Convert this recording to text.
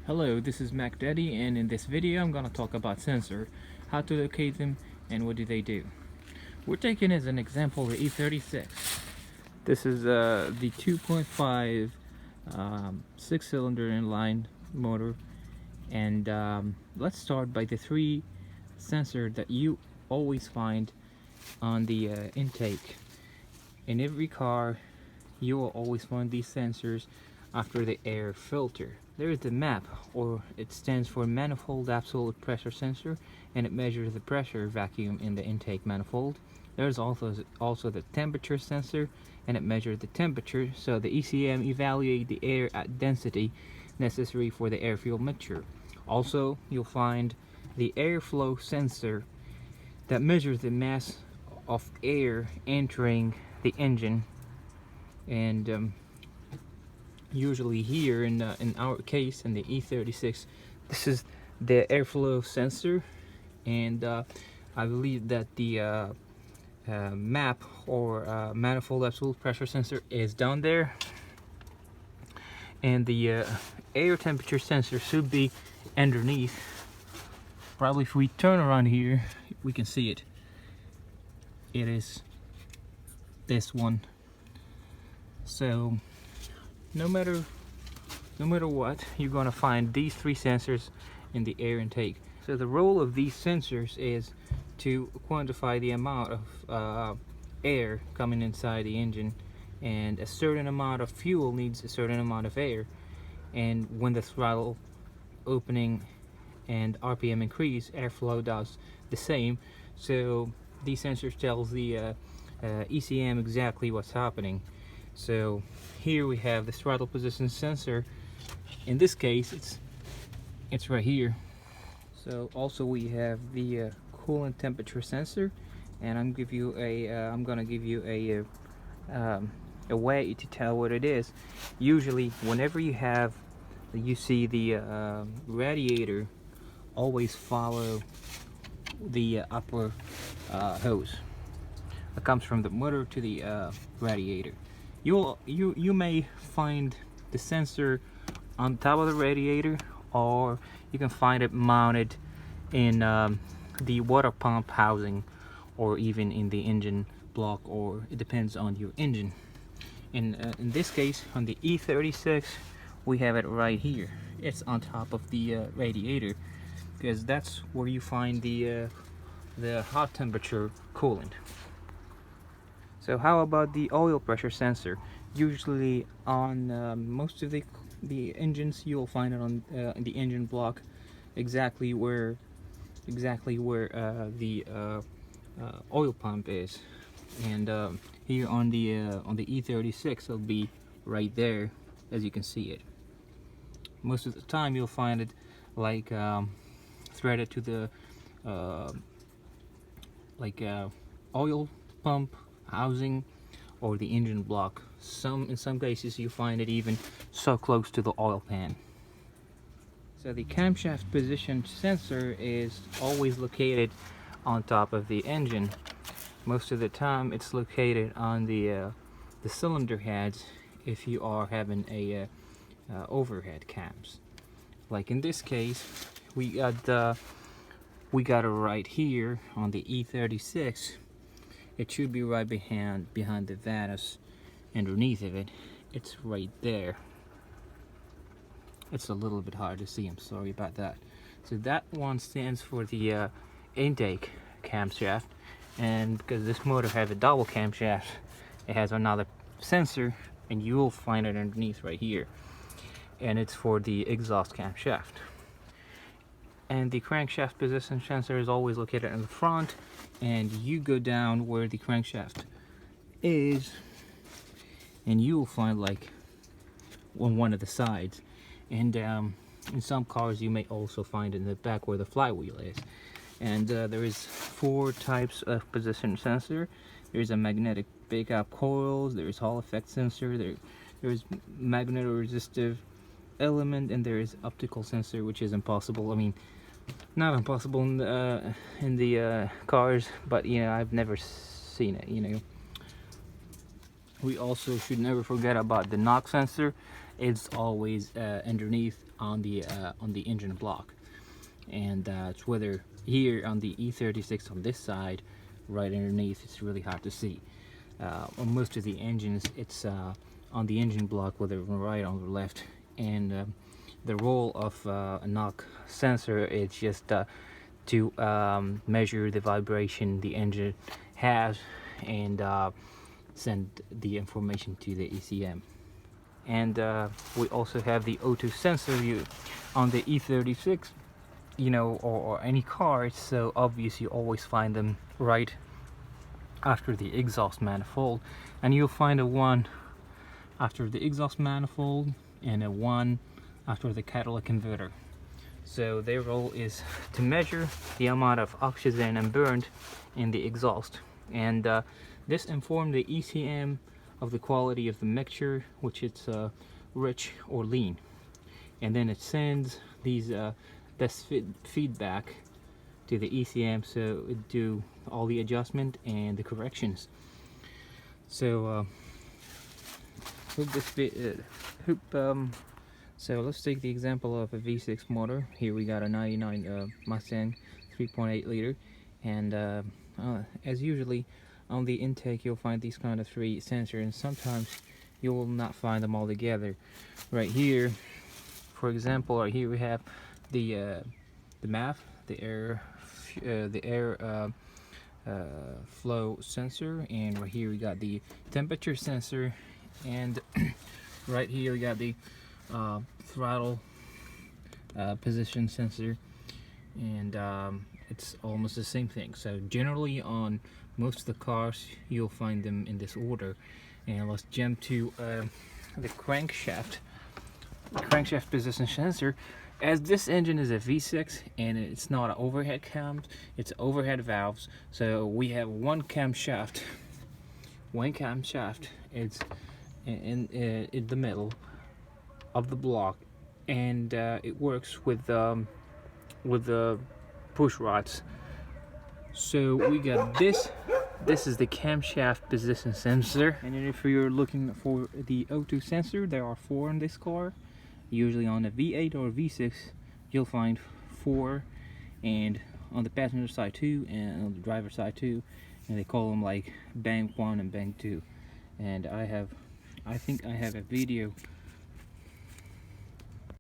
Hello, this is Mac Daddy, and in this video I'm gonna talk about sensor, how to locate them, and what do they do. We're taking as an example the E36. This is the 2.5 6-cylinder inline motor, and let's start by the three sensor that you always find on the intake. In every car, you will always find these sensors after the air filter. There is the MAP, or it stands for Manifold Absolute Pressure Sensor, and it measures the pressure vacuum in the intake manifold. There's also the temperature sensor, and it measures the temperature, so the ECM evaluate the air at density necessary for the air-fuel mixture. Also, you'll find the airflow sensor that measures the mass of air entering the engine, and usually here in our case in the E36, this is the airflow sensor, and I believe that the MAP, or Manifold Absolute Pressure Sensor, is down there, and the air temperature sensor should be underneath. Probably if we turn around here we can see it. It is this one. So no matter what, you're gonna find these three sensors in the air intake. So the role of these sensors is to quantify the amount of air coming inside the engine, and a certain amount of fuel needs a certain amount of air, and when the throttle opening and RPM increase, airflow does the same. So these sensors tells the ECM exactly what's happening. So here we have the throttle position sensor. In this case, it's right here. So also we have the coolant temperature sensor, and I'm gonna give you a way to tell what it is. Usually, whenever you see the radiator, always follow the upper hose that comes from the motor to the radiator. You may find the sensor on top of the radiator, or you can find it mounted in the water pump housing, or even in the engine block, or it depends on your engine. In this case, on the E36, we have it right here. It's on top of the radiator, because that's where you find the hot temperature coolant. So how about the oil pressure sensor? Usually on most of the engines, you'll find it on the engine block, exactly where the oil pump is. And here on the E36, it'll be right there, as you can see it. Most of the time, you'll find it like threaded to the oil pump housing or the engine block. In some cases you find it even so close to the oil pan. So the camshaft position sensor is always located on top of the engine. Most of the time it's located on the cylinder heads if you are having a overhead cams. Like in this case, we got it right here on the E36. It should be right behind the Vatus, underneath of it. It's right there. It's a little bit hard to see, I'm sorry about that. So that one stands for the intake camshaft, and because this motor has a double camshaft, it has another sensor, and you will find it underneath right here, and it's for the exhaust camshaft. And the crankshaft position sensor is always located in the front, and you go down where the crankshaft is, and you will find like on one of the sides. And in some cars you may also find it in the back where the flywheel is. And there is 4 types of position sensor. There's a magnetic pickup coils, there's Hall effect sensor, there's magnetoresistive element, and there is optical sensor, which is impossible. I mean, not impossible in the cars, but you know, I've never seen it, you know. We also should never forget about the knock sensor, it's always underneath on the engine block, and it's whether here on the E36 on this side, right underneath, it's really hard to see. On most of the engines, it's on the engine block, whether on the right or on the left, and the role of a knock sensor is just to measure the vibration the engine has and send the information to the ECM. And we also have the O2 sensor on the E36, you know, or any car. It's so obvious, you always find them right after the exhaust manifold, and you'll find a one after the exhaust manifold and a one after the catalytic converter. So their role is to measure the amount of oxygen and burned in the exhaust, and this informs the ECM of the quality of the mixture, which it's rich or lean, and then it sends these this feedback to the ECM, so it do all the adjustment and the corrections. So so let's take the example of a V6 motor. Here we got a 99 Mustang 3.8 liter, and as usually on the intake you'll find these kind of three sensors, and sometimes you will not find them all together. Right here, for example, right here we have the MAF, the air flow sensor, and right here we got the temperature sensor, and right here we got the throttle position sensor, and it's almost the same thing. So generally on most of the cars you'll find them in this order. And let's jump to the crankshaft position sensor. As this engine is a V6 and it's not an overhead cam, it's overhead valves, so we have one camshaft. It's in the middle of the block, and it works with the push rods. So we got this is the camshaft position sensor, and then if you're looking for the O2 sensor, there are 4 in this car. Usually on a V8 or V6 you'll find 4, and on the passenger side 2 and on the driver side 2, and they call them like bank 1 and bank 2. And I think I have a video